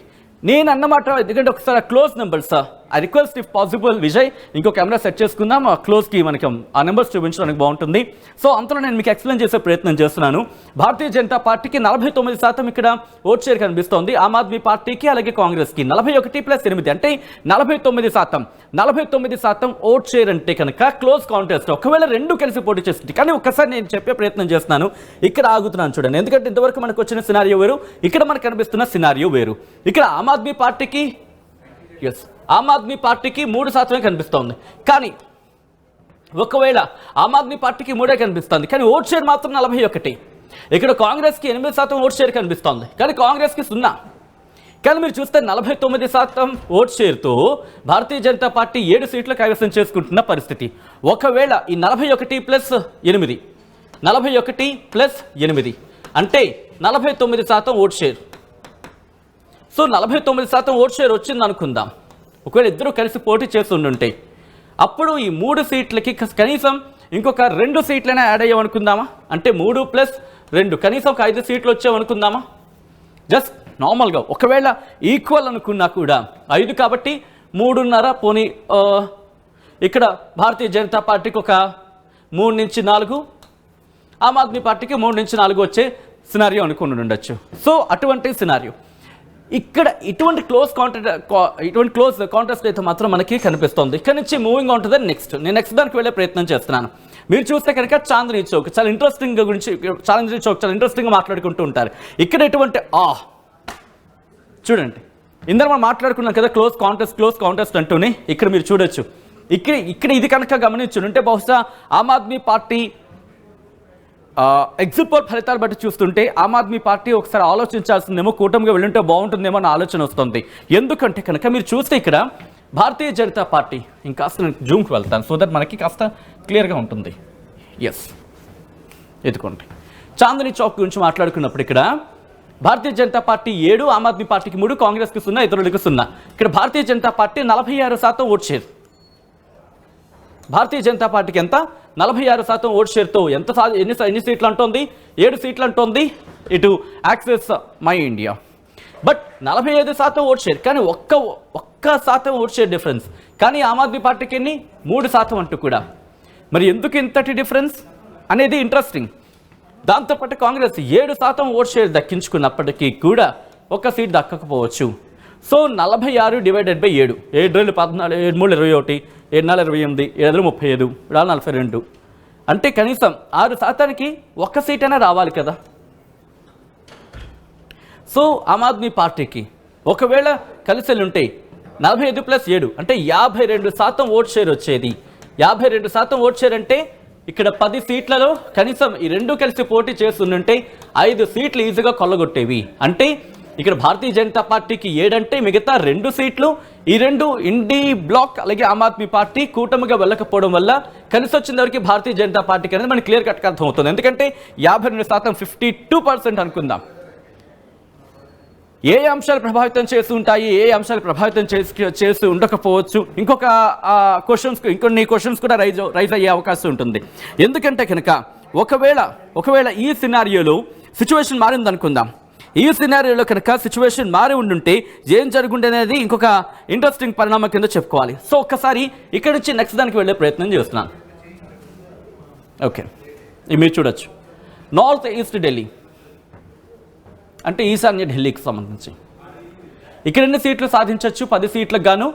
[SPEAKER 2] నేను అన్నమాట ఎందుకంటే ఒకసారి close numbers I request if possible Vijay ఇంకో కెమెరా సెట్ చేసుకుందాం. క్లోజ్కి మనకి ఆ నెంబర్స్ చూపించడానికి బాగుంటుంది. సో అంతలో నేను మీకు ఎక్స్ప్లెయిన్ చేసే ప్రయత్నం చేస్తున్నాను. భారతీయ జనతా పార్టీకి 49% ఇక్కడ ఓట్ షేర్ కనిపిస్తోంది. ఆమ్ ఆద్మీ పార్టీకి అలాగే కాంగ్రెస్కి 41 + 8 అంటే 49% ఓట్ షేర్ అంటే కనుక క్లోజ్ కాంటెస్ట్. ఒకవేళ 2 కలిసి పోటీ చేస్తుంది. కానీ ఒక్కసారి నేను చెప్పే ప్రయత్నం చేస్తున్నాను, ఇక్కడ ఆగుతున్నాను చూడండి. ఎందుకంటే ఇంతవరకు మనకు వచ్చిన సినారియో వేరు, ఇక్కడ మనకు కనిపిస్తున్న సినారియో వేరు. ఇక్కడ ఆమ్ ఆద్మీ పార్టీకి 3% కనిపిస్తోంది. కానీ ఒకవేళ ఆమ్ ఆద్మీ పార్టీకి 3 కనిపిస్తుంది, కానీ ఓట్ షేర్ మాత్రం 41. ఇక్కడ కాంగ్రెస్కి 8% ఓట్ షేర్ కనిపిస్తోంది, కానీ కాంగ్రెస్కి 0. కానీ మీరు చూస్తే 49% ఓట్ షేర్తో భారతీయ జనతా పార్టీ 7 సీట్లు కైవసం చేసుకుంటున్న పరిస్థితి. ఒకవేళ ఈ 41 + 8 41 + 8 అంటే 49% vote share. So 49% vote share వచ్చింది అనుకుందాం. ఒకవేళ ఇద్దరు కలిసి పోటీ చేస్తుంటే అప్పుడు ఈ 3 సీట్లకి కనీసం ఇంకొక 2 సీట్లైనా యాడ్ అయ్యామనుకుందామా? అంటే 3 + 2 కనీసం ఒక 5 సీట్లు వచ్చామనుకుందామా? జస్ట్ నార్మల్గా ఒకవేళ ఈక్వల్ అనుకున్నా కూడా 5 కాబట్టి 3.5 పోనీ ఇక్కడ భారతీయ జనతా పార్టీకి ఒక 3 నుంచి 4, ఆమ్ ఆద్మీ పార్టీకి 3 నుంచి 4 వచ్చే సినారియో అనుకుని ఉండొచ్చు. సో అటువంటి సినారియో ఇక్కడ ఇటువంటి క్లోజ్ కాంటెస్ట్ అయితే మాత్రం మనకి కనిపిస్తుంది. ఇక్కడ నుంచి moving on to the next. నేను నెక్స్ట్ దానికి వెళ్ళే ప్రయత్నం చేస్తున్నాను. మీరు చూస్తే కనుక చాందినీ చౌక్ చాలా ఇంట్రెస్టింగ్ గురించి, చాందినీ చౌక్ చాలా ఇంట్రెస్టింగ్గా మాట్లాడుకుంటూ ఉంటారు. ఇక్కడ ఎటువంటి చూడండి, ఇందరూ మనం మాట్లాడుకున్నాం కదా క్లోజ్ కాంటెస్ట్ అంటూనే. ఇక్కడ మీరు చూడొచ్చు, ఇక్కడ ఇది కనుక గమనించుంటే బహుశా ఆమ్ ఆద్మీ పార్టీ ఎగ్జిట్ పోల్ ఫలితాలు బట్టి చూస్తుంటే ఆమ్ ఆద్మీ పార్టీ ఒకసారి ఆలోచించాల్సిందేమో, కూటమిగా వెళ్ళుంటే బాగుంటుందేమో అన్న ఆలోచన వస్తుంది. ఎందుకంటే కనుక మీరు చూస్తే ఇక్కడ భారతీయ జనతా పార్టీ ఇంకాస్త నేను జూమ్కి వెళ్తాను సో దట్ మనకి కాస్త క్లియర్గా ఉంటుంది. ఎస్, ఎదుకోండి, చాందినీ చౌక్ గురించి మాట్లాడుకున్నప్పుడు ఇక్కడ భారతీయ జనతా పార్టీ 7, ఆమ్ ఆద్మీ పార్టీకి 3, కాంగ్రెస్కి 0, ఇతరులకు 0. ఇక్కడ Bharatiya Janata party 46% vote share. Bharatiya Janata పార్టీకి ఎంత? 46% ఓట్ షేర్తో ఎన్ని సీట్లు అంటోంది? 7 సీట్లు అంటోంది ఇటు access my India. But 45% vote share, కానీ ఒక్క శాతం ఓట్ షేర్ డిఫరెన్స్. కానీ ఆమ్ ఆద్మీ పార్టీకి 3% అంటూ కూడా. మరి ఎందుకు ఇంతటి డిఫరెన్స్ అనేది ఇంట్రెస్టింగ్. దాంతోపాటు కాంగ్రెస్ 7% ఓట్ షేర్ దక్కించుకున్నప్పటికీ కూడా ఒక్క సీట్ దక్కకపోవచ్చు. సో 46 / 7 7 14 7 3 21 7 4 28 7 35 42 అంటే కనీసం 6%కి ఒక్క సీట్ అయినా రావాలి కదా. సో ఆమ్ ఆద్మీ పార్టీకి ఒకవేళ కలిసి ఉంటే 45 + 7 అంటే 52% ఓట్ షేర్ వచ్చేది. 52% ఓట్ షేర్ అంటే ఇక్కడ 10 సీట్లలో కనీసం ఈ 2 కలిసి పోటీ చేస్తుంటే 5 సీట్లు ఈజీగా కొల్లగొట్టేవి. అంటే ఇక్కడ భారతీయ జనతా పార్టీకి 7 అంటే మిగతా 2 సీట్లు ఈ 2 ఇండి బ్లాక్ అలాగే ఆమ్ ఆద్మీ పార్టీ కూటమిగా వెళ్ళకపోవడం వల్ల కలిసి వచ్చిన వరకు భారతీయ జనతా పార్టీకి అనేది మనకి క్లియర్ కట్గా అర్థమవుతుంది. ఎందుకంటే 52% 52% అనుకుందాం. ఏ అంశాలు ప్రభావితం చేస్తూ ఉంటాయి, ఏ అంశాలు ప్రభావితం చేస్తూ ఉండకపోవచ్చు. ఇంకొన్ని క్వశ్చన్స్ కూడా రైజ్ అయ్యే అవకాశం ఉంటుంది. ఎందుకంటే కనుక ఒకవేళ ఈ సినారియోలో సిచ్యువేషన్ మారింది అనుకుందాం. ఈ సినారియోలో కనుక సిచ్యువేషన్ మారి ఉండుంటే ఏం జరుగుండేది ఇంకొక ఇంట్రెస్టింగ్ పరిణామం కింద చెప్పుకోవాలి. సో ఒక్కసారి ఇక్కడ నుంచి నెక్స్ట్ దానికి వెళ్ళే ప్రయత్నం చేస్తున్నాను. ఓకే, మీరు చూడొచ్చు, నార్త్ ఈస్ట్ ఢిల్లీ అంటే ఈశాన్య ఢిల్లీకి సంబంధించి ఇక్కడ ఎన్ని సీట్లు సాధించవచ్చు? 10 సీట్లకు గాను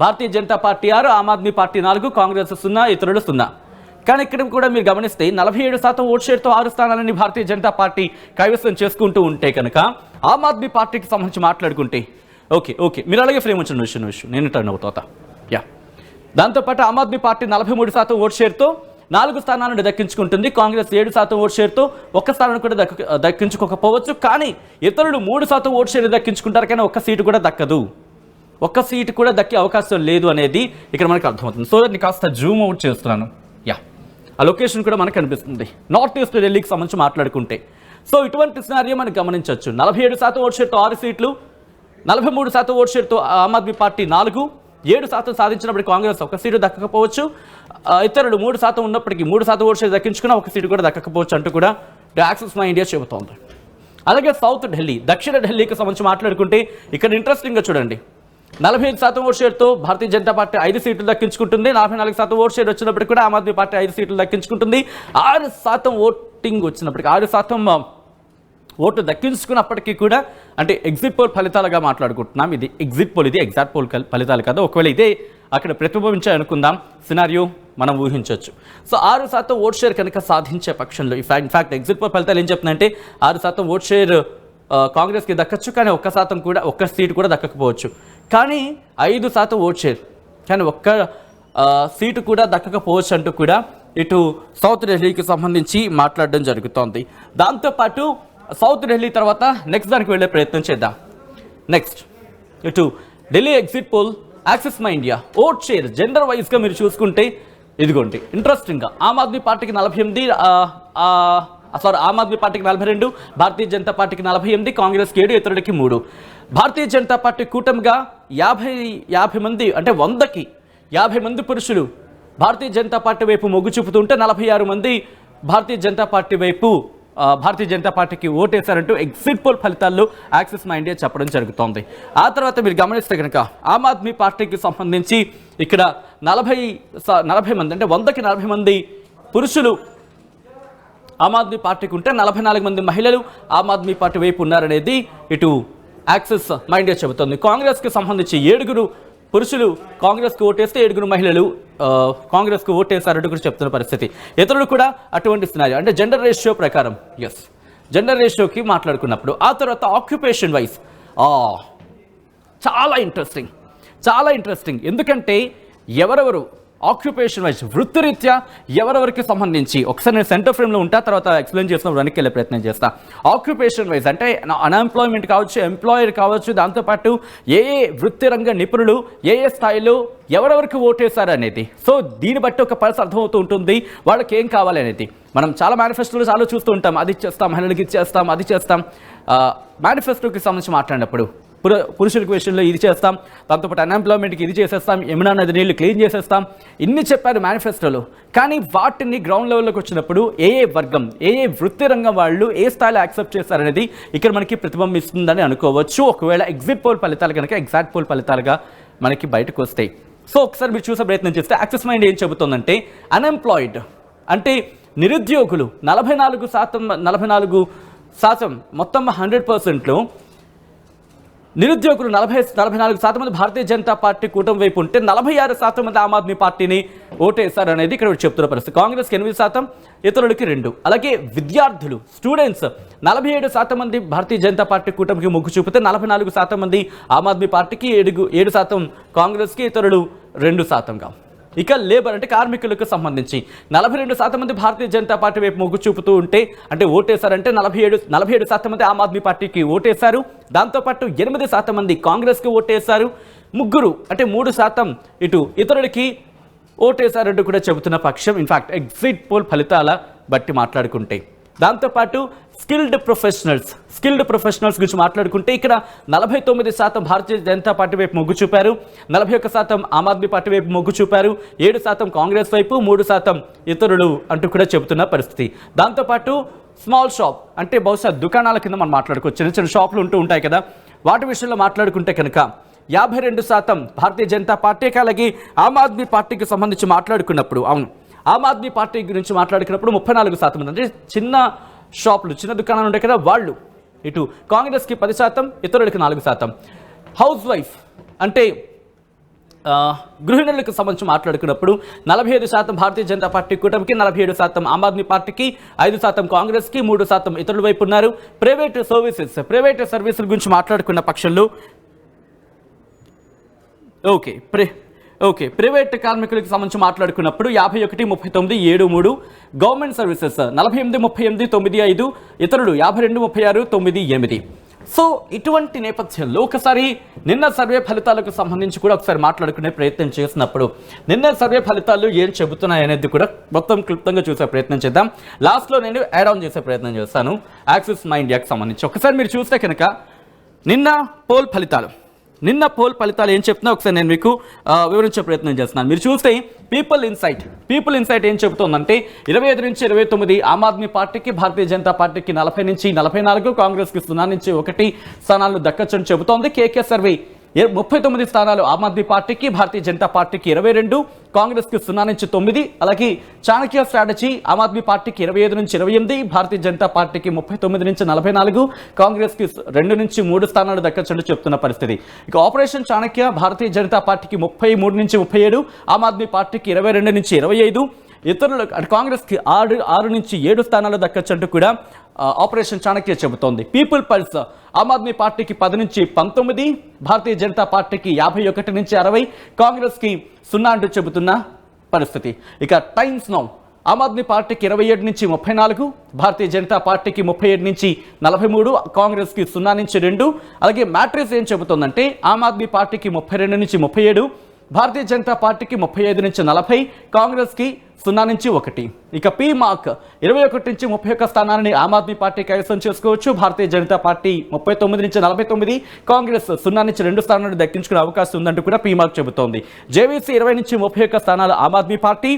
[SPEAKER 2] భారతీయ జనతా పార్టీ 6, ఆమ్ ఆద్మీ పార్టీ 4, కాంగ్రెస్ 0, ఇతరులు 0. కానీ ఇక్కడ కూడా మీరు గమనిస్తే 47% ఓట్ షేర్తో 6 స్థానాలని భారతీయ జనతా పార్టీ కైవసం చేసుకుంటూ ఉంటే కనుక ఆమ్ ఆద్మీ పార్టీకి సంబంధించి మాట్లాడుకుంటే ఓకే మీరు అలాగే ఫ్రేమ్ ఉంచిన విషయం నేను టర్న్ అవుతా. దాంతోపాటు ఆమ్ ఆద్మీ పార్టీ 43% ఓట్ షేర్తో 4 స్థానాలను దక్కించుకుంటుంది. కాంగ్రెస్ 7% ఓట్ షేర్తో 1 స్థానాన్ని కూడా దక్కించుకోకపోవచ్చు. కానీ ఇతరులు 3% ఓట్ షేర్ దక్కించుకుంటారు, కానీ 1 సీటు కూడా దక్కదు. 1 సీటు కూడా దక్కే అవకాశం లేదు అనేది ఇక్కడ మనకు అర్థమవుతుంది. సో నేను కాస్త జూమ్ అవుట్ చేస్తున్నాను. ఆ లొకేషన్ కూడా మనకు కనిపిస్తుంది. నార్త్ ఈస్ట్ ఢిల్లీకి సంబంధించి మాట్లాడుకుంటే సో ఇటువంటి సినారియో మనం గమనించవచ్చు. 47% ఓట్ షేర్తో 6 సీట్లు, 43% ఓట్ షేర్తో ఆమ్ ఆద్మీ పార్టీ 4, 7% సాధించినప్పటికీ కాంగ్రెస్ 1 సీటు దక్కకపోవచ్చు. ఇతరులు 3% ఉన్నప్పటికీ 3% ఓట్ షేర్ దక్కించుకున్న 1 సీటు కూడా దక్కకపోవచ్చు అంటూ కూడా యాక్సెస్ మై ఇండియా చెబుతోంది. అలాగే సౌత్ ఢిల్లీ, దక్షిణ ఢిల్లీకి సంబంధించి మాట్లాడుకుంటే ఇక్కడ ఇంట్రెస్టింగ్గా చూడండి, 45% ఓట్ షేర్తో భారతీయ జనతా పార్టీ 5 సీట్లు దక్కించుకుంటుంది. 44% ఓట్ షేర్ వచ్చినప్పటికీ కూడా ఆమ్ ఆద్మీ పార్టీ 5 సీట్లు దక్కించుకుంటుంది. 6% ఓటింగ్ వచ్చినప్పటికీ 6% ఓటు దక్కించుకున్నప్పటికీ కూడా అంటే ఎగ్జిట్ పోల్ ఫలితాలుగా మాట్లాడుకుంటున్నాం. ఇది ఎగ్జిట్ పోల్, ఇది ఎగ్జాక్ట్ పోల్ ఫలితాలు కాదు. ఒకవేళ ఇదే అక్కడ ప్రతిబింబించాయి అనుకుందాం, సినారియో మనం ఊహించవచ్చు. సో 6% ఓట్ షేర్ కనుక సాధించే పక్షంలో ఇన్ఫాక్ట్ ఎగ్జిట్ పోల్ ఫలితాలు ఏం చెప్తున్నాయంటే 6% ఓట్ షేర్ కాంగ్రెస్కి దక్కచ్చు, కానీ 1% కూడా 1 సీటు కూడా దక్కకపోవచ్చు. కానీ 5% ఓట్ షేర్, కానీ సీటు కూడా దక్కకపోవచ్చు అంటూ కూడా ఇటు సౌత్ ఢిల్లీకి సంబంధించి మాట్లాడడం జరుగుతోంది. దాంతోపాటు సౌత్ ఢిల్లీ తర్వాత నెక్స్ట్ దానికి వెళ్ళే ప్రయత్నం చేద్దాం. నెక్స్ట్ ఇటు Delhi exit poll axis My India vote share gender వైజ్గా మీరు చూసుకుంటే ఇదిగోండి ఇంట్రెస్టింగ్గా ఆమ్ ఆద్మీ పార్టీకి 48, ఆమ్ ఆద్మీ పార్టీకి 42, భారతీయ జనతా పార్టీకి 48, కాంగ్రెస్కి 7, ఇతరుడికి 3. భారతీయ జనతా పార్టీ కూటమిగా 50 మంది అంటే 100కి 50 మంది పురుషులు భారతీయ జనతా పార్టీ వైపు మొగ్గు చూపుతుంటే 46 మంది భారతీయ జనతా పార్టీ వైపు భారతీయ జనతా పార్టీకి ఓటేశారంటూ ఎగ్జిట్ పోల్ ఫలితాల్లో యాక్సిస్ మై ఇండియా చెప్పడం జరుగుతోంది. ఆ తర్వాత మీరు గమనిస్తే కనుక ఆమ్ ఆద్మీ పార్టీకి సంబంధించి ఇక్కడ 40 మంది అంటే 100కి 40 మంది పురుషులు ఆమ్ ఆద్మీ పార్టీకి ఉంటే 44 మంది మహిళలు ఆమ్ ఆద్మీ పార్టీ వైపు ఉన్నారనేది ఇటు యాక్సిస్ మై ఇండియా చెబుతోంది. కాంగ్రెస్కి సంబంధించి 7 పురుషులు కాంగ్రెస్కి ఓటేస్తే 7 మహిళలు కాంగ్రెస్కి ఓటేశారంటూ కూడా చెప్తున్న పరిస్థితి. ఇతరులు కూడా అటువంటి సినారియో అంటే జెండర్ రేషియో ప్రకారం జెండర్ రేషియోకి మాట్లాడుకున్నప్పుడు. ఆ తర్వాత ఆక్యుపేషన్ వైజ్ చాలా ఇంట్రెస్టింగ్ ఎందుకంటే ఎవరెవరు ఆక్యుపేషన్ వైజ్ వృత్తిరీత్యా ఎవరెవరికి సంబంధించి ఒకసారి నేను సెంటర్ ఫ్రేమ్లో ఉంటా, తర్వాత ఎక్స్ప్లెయిన్ చేస్తున్నప్పుడు వెనక్కి వెళ్ళే ప్రయత్నం చేస్తా. ఆక్యుపేషన్ వైజ్ అంటే అన్ఎంప్లాయ్మెంట్ కావచ్చు, ఎంప్లాయర్ కావచ్చు, దాంతోపాటు ఏ వృత్తి రంగ నిపుణులు ఏ స్థాయిలో ఎవరెవరికి ఓటేశారు అనేది. సో దీన్ని బట్టి ఒక పరిస్థితి అర్థమవుతూ ఉంటుంది వాళ్ళకి ఏం కావాలి అనేది. మనం చాలా మేనిఫెస్టోలు చాలా చూస్తూ ఉంటాం, అది చేస్తాం, మహిళలకి ఇచ్చేస్తాం, అది చేస్తాం. మేనిఫెస్టోకి సంబంధించి మాట్లాడినప్పుడు పురుషుల విషయంలో ఇది చేస్తాం, దాంతోపాటు అన్ఎంప్లాయ్మెంట్కి ఇది చేసేస్తాం, యమునా నది నీళ్లు క్లీన్ చేసేస్తాం, ఇన్ని చెప్పారు మేనిఫెస్టోలో. కానీ వాటిని గ్రౌండ్ లెవెల్లోకి వచ్చినప్పుడు ఏ వర్గం ఏ వృత్తి రంగం వాళ్ళు ఏ స్థాయిలో యాక్సెప్ట్ చేస్తారనేది ఇక్కడ మనకి ప్రతిబింబిస్తుందని అనుకోవచ్చు. ఒకవేళ ఎగ్జిట్ పోల్ ఫలితాలు కనుక ఎగ్జాక్ట్ పోల్ ఫలితాలుగా మనకి బయటకు వస్తాయి. సో ఒకసారి మీరు చూసే ప్రయత్నం చేస్తే యాక్సిస్ మైండ్ ఏం చెబుతుందంటే అన్ఎంప్లాయిడ్ అంటే నిరుద్యోగులు 44% మొత్తం 100%లో నిరుద్యోగులు 44% మంది భారతీయ జనతా పార్టీ కూటమి వైపు ఉంటే 46% మంది ఆమ్ ఆద్మీ పార్టీని ఓటేశారనేది ఇక్కడ చెప్తున్న పరిస్థితి. కాంగ్రెస్కి 8%, ఇతరులకి 2. అలాగే విద్యార్థులు స్టూడెంట్స్ 47% మంది భారతీయ జనతా పార్టీ కూటమికి మొగ్గు చూపితే 44% మంది ఆమ్ ఆద్మీ పార్టీకి, 7% కాంగ్రెస్కి, ఇతరులు 2%గా. ఇక లేబర్ అంటే కార్మికులకు సంబంధించి 42% మంది భారతీయ జనతా పార్టీ వైపు మొగ్గు చూపుతూ ఉంటే అంటే ఓటేశారంటే 47% మంది ఆమ్ ఆద్మీ పార్టీకి ఓటేశారు. దాంతోపాటు 8% మంది కాంగ్రెస్కి ఓటేశారు. 3 అంటే 3% ఇటు ఇతరులకి ఓటేశారంటూ కూడా చెబుతున్న పక్షం. ఇన్ఫాక్ట్ ఎగ్జిట్ పోల్ ఫలితాల బట్టి మాట్లాడుకుంటే దాంతోపాటు స్కిల్డ్ ప్రొఫెషనల్స్ గురించి మాట్లాడుకుంటే ఇక్కడ 49% భారతీయ జనతా పార్టీ వైపు మొగ్గు చూపారు, 41% ఆమ్ ఆద్మీ పార్టీ వైపు మొగ్గు చూపారు, 7% కాంగ్రెస్ వైపు, 3% ఇతరులు అంటూ కూడా చెబుతున్న పరిస్థితి. దాంతోపాటు స్మాల్ షాప్ అంటే బహుశా దుకాణాల కింద మనం మాట్లాడుకోవచ్చు, చిన్న చిన్న షాపులు ఉంటాయి కదా, వాటి విషయంలో మాట్లాడుకుంటే కనుక 52% భారతీయ జనతా పార్టీకి, అలాగే ఆమ్ ఆద్మీ పార్టీకి సంబంధించి మాట్లాడుకున్నప్పుడు ఆమ్ ఆద్మీ పార్టీ గురించి మాట్లాడుకున్నప్పుడు 34% మంది అంటే చిన్న షాపులు చిన్న దుకాణాలు ఉంటాయి కదా వాళ్ళు. ఇటు కాంగ్రెస్కి 10%, ఇతరులకి 4%. హౌస్ వైఫ్ అంటే గృహిణులకు సంబంధించి మాట్లాడుకున్నప్పుడు 45% భారతీయ జనతా పార్టీ కూటమికి, 47% ఆమ్ ఆద్మీ పార్టీకి, 5% కాంగ్రెస్కి, 3% ఇతరుల వైపు ఉన్నారు. ప్రైవేట్ సర్వీసుల గురించి మాట్లాడుకున్న పక్షంలో ప్రైవేట్ కార్మికులకు సంబంధించి మాట్లాడుకున్నప్పుడు 51, 39, 7, 3. Government services 48, 38, 9, 5. ఇతరులు 52, 36, 9, 8. సో ఇటువంటి నేపథ్యంలో ఒకసారి నిన్న సర్వే ఫలితాలకు సంబంధించి కూడా ఒకసారి మాట్లాడుకునే ప్రయత్నం చేసినప్పుడు నిన్న సర్వే ఫలితాలు ఏం చెబుతున్నాయి అనేది కూడా మొత్తం క్లుప్తంగా చూసే ప్రయత్నం చేద్దాం. లాస్ట్లో నేను యాడ్ ఆన్ చేసే ప్రయత్నం చేస్తాను యాక్సిస్ మై ఇండియాకి సంబంధించి. ఒకసారి మీరు చూస్తే కనుక నిన్న పోల్ ఫలితాలు ఏం చెప్తున్నా ఒకసారి నేను మీకు వివరించే ప్రయత్నం చేస్తున్నాను. మీరు చూస్తే పీపుల్ ఇన్సైట్ ఏం చెబుతోందంటే 25 నుంచి 29 ఆమ్ ఆద్మీ పార్టీకి, భారతీయ జనతా పార్టీకి 40 నుంచి 44, కాంగ్రెస్కి 0 నుంచి 1 స్థానాలు దక్కచ్చని చెబుతోంది. కేకే సర్వే 39 స్థానాలు ఆమ్ ఆద్మీ పార్టీకి, భారతీయ జనతా పార్టీకి 22, కాంగ్రెస్కి 0 నుంచి 9. అలాగే చాణక్య స్ట్రాటజీ ఆమ్ ఆద్మీ పార్టీకి 25 నుంచి 28, భారతీయ జనతా పార్టీకి 39 నుంచి 44, కాంగ్రెస్కి 2 నుంచి 3 స్థానాలు దక్కచ్చని చెప్తున్న పరిస్థితి. ఇక ఆపరేషన్ చాణక్య భారతీయ జనతా పార్టీకి 33 నుంచి 37, ఆమ్ ఆద్మీ పార్టీకి 22 నుంచి 25, ఇతరులకు అంటే కాంగ్రెస్కి 6 నుంచి 7 స్థానాలు దక్కచ్చంటూ కూడా ఆపరేషన్ చాణక్య చెబుతోంది. పీపుల్ పల్స్ ఆమ్ ఆద్మీ పార్టీకి 10 నుంచి 19, భారతీయ జనతా పార్టీకి 51 నుంచి 60, కాంగ్రెస్కి 0 అంటూ చెబుతున్న పరిస్థితి. ఇక టైమ్స్ నౌ ఆమ్ ఆద్మీ పార్టీకి 27 నుంచి 34, భారతీయ జనతా పార్టీకి 37 నుంచి 43, కాంగ్రెస్కి 0 నుంచి 2. అలాగే మ్యాట్రిక్స్ ఏం చెబుతోందంటే ఆమ్ ఆద్మీ పార్టీకి 32 నుంచి 37, భారతీయ జనతా పార్టీకి 35 నుంచి 40, కాంగ్రెస్కి 0 నుంచి 1. ఇక పీ మార్క్ 21 నుంచి 31 స్థానాన్ని ఆమ్ ఆద్మీ పార్టీ కైవసం చేసుకోవచ్చు. భారతీయ జనతా పార్టీ 39 నుంచి 49, కాంగ్రెస్ 0 నుంచి 2 స్థానాలను దక్కించుకునే అవకాశం ఉందంటూ కూడా పీ మార్క్ చెబుతోంది. జేవీసీ 20 నుంచి 31 స్థానాలు ఆమ్ ఆద్మీ పార్టీ,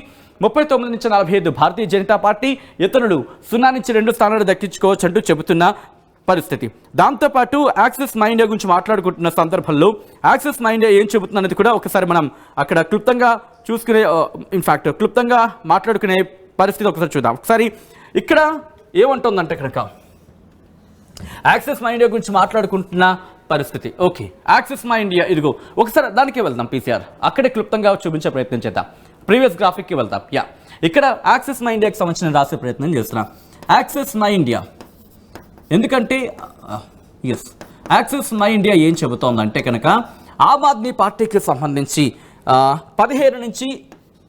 [SPEAKER 2] 39 నుంచి 45 భారతీయ జనతా పార్టీ, ఇతరులు 0 నుంచి 2 స్థానాలు దక్కించుకోవచ్చు అంటూ చెబుతున్న పరిస్థితి. దాంతోపాటు యాక్సిస్ మై ఇండియా గురించి మాట్లాడుకుంటున్న సందర్భంలో యాక్సిస్ మై ఇండియా ఏం చెబుతున్నది కూడా ఒకసారి మనం అక్కడ క్లుప్తంగా చూసుకునే ఇన్ఫాక్ట్ క్లుప్తంగా మాట్లాడుకునే పరిస్థితి ఒకసారి చూద్దాం. ఒకసారి ఇక్కడ ఏమంటుందంటే కనుక యాక్సిస్ మై ఇండియా గురించి మాట్లాడుకుంటున్న పరిస్థితి. ఓకే, యాక్సిస్ మై ఇండియా ఇదిగో ఒకసారి దానికే వెళ్దాం. పీసీఆర్ అక్కడే క్లుప్తంగా చూపించే ప్రయత్నం చేద్దాం. ప్రీవియస్ గ్రాఫిక్కి వెళ్తాం. ఇక్కడ యాక్సిస్ మై ఇండియాకి సంబంధించిన రాసే ప్రయత్నం చేస్తున్నాం. యాక్సిస్ మై ఇండియా ఎందుకంటే యాక్సిస్ మై ఇండియా ఏం చెబుతోందంటే కనుక ఆమ్ ఆద్మీ పార్టీకి సంబంధించి 15 నుంచి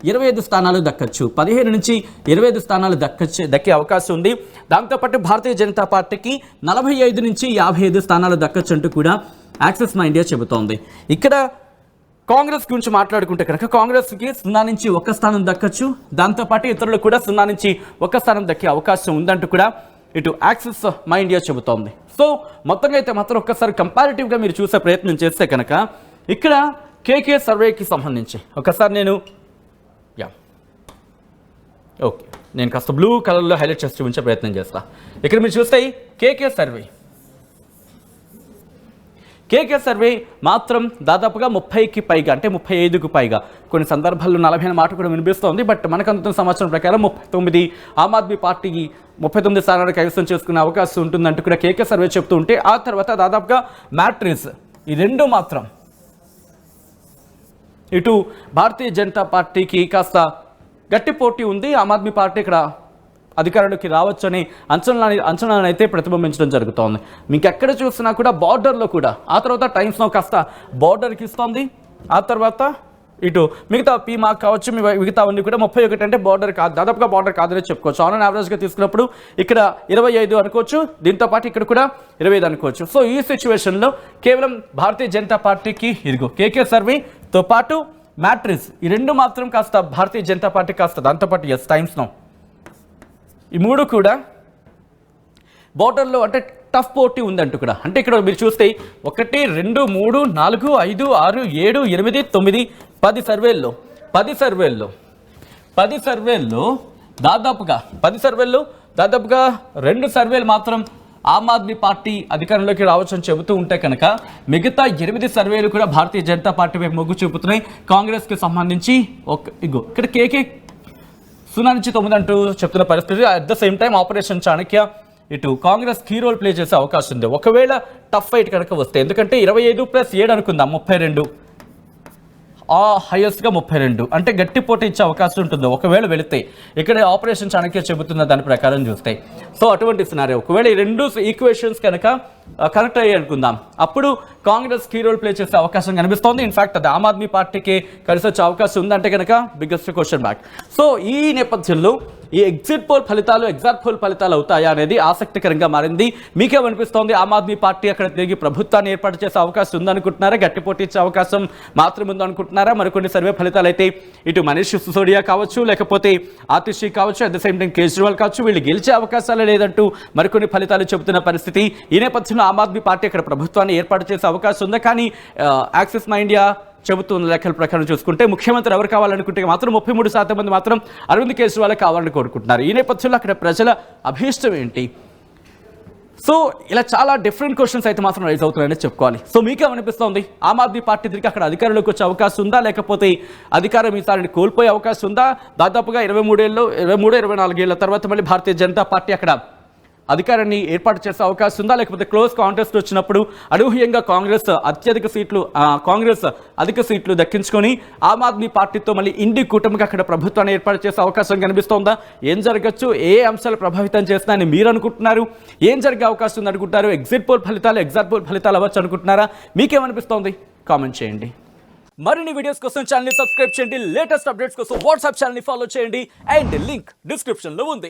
[SPEAKER 2] 25 స్థానాలు దక్కచ్చు, 15 నుంచి 25 స్థానాలు దక్కే అవకాశం ఉంది. దాంతోపాటు భారతీయ జనతా పార్టీకి 45 నుంచి 55 స్థానాలు దక్కచ్చు అంటూ కూడా యాక్సిస్ మై ఇండియా చెబుతోంది. ఇక్కడ కాంగ్రెస్ గురించి మాట్లాడుకుంటే కనుక కాంగ్రెస్కి 0 నుంచి 1 స్థానం దక్కచ్చు, దాంతోపాటు ఇతరులు కూడా 0 నుంచి 1 స్థానం దక్కే అవకాశం ఉందంటూ కూడా ఇటు యాక్సిస్ మై ఇండియా చెబుతోంది. సో మొత్తంగా అయితే మాత్రం ఒక్కసారి కంపారిటివ్గా మీరు చూసే ప్రయత్నం చేస్తే కనుక ఇక్కడ కేకే సర్వేకి సంబంధించి ఒకసారి నేను ఓకే నేను కాస్త బ్లూ కలర్లో హైలైట్ చేసి చూపించే ప్రయత్నం చేస్తా. ఇక్కడ మీరు చూస్తే కేకే సర్వే మాత్రం దాదాపుగా 30కి పైగా అంటే 35కు పైగా, కొన్ని సందర్భాల్లో 40 మాట కూడా వినిపిస్తోంది. బట్ మనకు అందుతున్న సమాచారం ప్రకారం 39 ఆమ్ ఆద్మీ పార్టీకి 39 స్థానాలు కైవసం చేసుకునే అవకాశం ఉంటుందంటూ కూడా కేకే సర్వే చెప్తూ ఉంటే ఆ తర్వాత దాదాపుగా మ్యాట్రిక్స్ ఈ రెండు మాత్రం ఇటు భారతీయ జనతా పార్టీకి కాస్త గట్టి పోటీ ఉంది. ఆమ్ ఆద్మీ పార్టీ ఇక్కడ అధికారంలోకి రావచ్చని అంచనాలను అయితే ప్రతిబింబించడం జరుగుతోంది. మీకు ఎక్కడ చూసినా కూడా బార్డర్లో కూడా ఆ తర్వాత టైమ్స్ నౌ కాస్త బార్డర్కి ఇస్తుంది. ఆ తర్వాత ఇటు మిగతా పీ మార్క్ కావచ్చు, మిగతావన్నీ కూడా 31 అంటే బార్డర్ కాదు, దాదాపుగా బార్డర్ కాదని చెప్పుకోవచ్చు. ఆన్ యావరేజ్గా తీసుకున్నప్పుడు ఇక్కడ 25 అనుకోవచ్చు, దీంతో పాటు ఇక్కడ కూడా 25 అనుకోవచ్చు. సో ఈ సిచ్యువేషన్లో కేవలం భారతీయ జనతా పార్టీకి ఇదిగో కేకే సర్వేతో పాటు మ్యాట్రిక్స్ ఈ రెండు మాత్రం కాస్త భారతీయ జనతా పార్టీ కాస్త, దాంతోపాటు టైమ్స్ నౌ ఈ మూడు కూడా బార్డర్లో అంటే టఫ్ పోటీ ఉందంటూ కూడా. అంటే ఇక్కడ మీరు చూస్తే 1, 2, 3, 4, 5, 6, 7, 8, 9, 10 సర్వేల్లో దాదాపుగా 2 సర్వేలు మాత్రం ఆమ్ ఆద్మీ పార్టీ అధికారంలోకి రావచ్చని చెబుతూ ఉంటే కనుక మిగతా 8 సర్వేలు కూడా భారతీయ జనతా పార్టీ వైపు మొగ్గు చూపుతున్నాయి. కాంగ్రెస్కి సంబంధించి ఇక్కడ కేకే 0 నుంచి 9 అంటూ చెప్తున్న పరిస్థితి. At the same time operation Chanakya ఇటు కాంగ్రెస్ కీ రోల్ ప్లే చేసే అవకాశం ఉంది ఒకవేళ టఫ్ ఫైట్ కనుక వస్తే. ఎందుకంటే 25+7 అనుకుందాం 32, హైయెస్ట్గా 32 అంటే గట్టి పోటీ ఇచ్చే అవకాశం ఉంటుంది ఒకవేళ వెళితే. ఇక్కడ ఆపరేషన్ చాణక్య చెబుతున్న దాని ప్రకారం చూస్తే సో అటువంటి సినారియో ఒకవేళ ఈ రెండు ఈక్వేషన్స్ కనుక కనెక్ట్ అయ్యి అనుకుందాం, అప్పుడు కాంగ్రెస్ కీ రోల్ ప్లే చేసే అవకాశం కనిపిస్తోంది. ఇన్ఫాక్ట్ అది ఆమ్ ఆద్మీ పార్టీకి కలిసి వచ్చే అవకాశం ఉందంటే కనుక బిగ్గెస్ట్ క్వశ్చన్ మార్క్. సో ఈ నేపథ్యంలో ఈ ఎగ్జిట్ పోల్ ఫలితాలు అవుతాయా అనేది ఆసక్తికరంగా మారింది. మీకేమనిపిస్తోంది? ఆమ్ ఆద్మీ పార్టీ అక్కడ తిరిగి ప్రభుత్వాన్ని ఏర్పాటు చేసే అవకాశం ఉందనుకుంటున్నారా? గట్టి పోటీ ఇచ్చే అవకాశం మాత్రం ఉందనుకుంటున్నారా? మరికొన్ని సర్వే ఫలితాలు అయితే ఇటు మనీష్ సిసోడియా కావచ్చు, లేకపోతే ఆతిషి కావచ్చు, at the same time Kejriwal కావచ్చు, వీళ్ళు గెలిచే అవకాశాలే లేదంటూ మరికొన్ని ఫలితాలు చెబుతున్న పరిస్థితి. ఈ నేపథ్యంలో ఆమ్ ఆద్మీ పార్టీ అక్కడ ప్రభుత్వాన్ని ఏర్పాటు చేసే అవకాశం ఉందా? కానీ యాక్సిస్ మై ఇండియా చెబుతున్న లెక్కల ప్రకారం చూసుకుంటే ముఖ్యమంత్రి ఎవరు కావాలనుకుంటే మాత్రం 33% మంది మాత్రం అరవింద్ కేజ్రీవాల్ కావాలని కోరుకుంటున్నారు. ఈ నేపథ్యంలో అక్కడ ప్రజల అభీష్టం ఏంటి? సో ఇలా చాలా డిఫరెంట్ క్వశ్చన్స్ అయితే మాత్రం రైజ్ అవుతున్నాయని చెప్పుకోవాలి. సో మీకేమనిపిస్తోంది? ఆమ్ ఆద్మీ పార్టీ తిరిగి అక్కడ అధికారంలోకి వచ్చే అవకాశం ఉందా, లేకపోతే అధికారం ఈసారి కోల్పోయే అవకాశం ఉందా? దాదాపుగా 23 ఏళ్ళు 24 ఏళ్ల తర్వాత మళ్ళీ భారతీయ జనతా పార్టీ అక్కడ అధికారాన్ని ఏర్పాటు చేసే అవకాశం ఉందా, లేకపోతే క్లోజ్ కాంటెస్ట్ వచ్చినప్పుడు అనూహ్యంగా కాంగ్రెస్ అధిక సీట్లు దక్కించుకొని ఆమ్ ఆద్మీ పార్టీతో మళ్ళీ ఇండి కూటమికి అక్కడ ప్రభుత్వాన్ని ఏర్పాటు చేసే అవకాశం కనిపిస్తోందా? ఏం జరగచ్చు, ఏ అంశాలు ప్రభావితం చేస్తున్నాయని మీరు అనుకుంటున్నారు? ఏం జరిగే అవకాశం ఉంది అనుకుంటారు? ఎగ్జిట్ పోల్ ఫలితాలు అవ్వచ్చు అనుకుంటున్నారా? మీకేమనిపిస్తోంది? కామెంట్ చేయండి. మరిన్ని వీడియోస్ కోసం ఛానల్ ని సబ్స్క్రైబ్ చేయండి. లేటెస్ట్ అప్డేట్స్ కోసం వాట్సాప్ ఛానల్ ని ఫాలో చేయండి. అండ్ లింక్ డిస్క్రిప్షన్ లో ఉంది.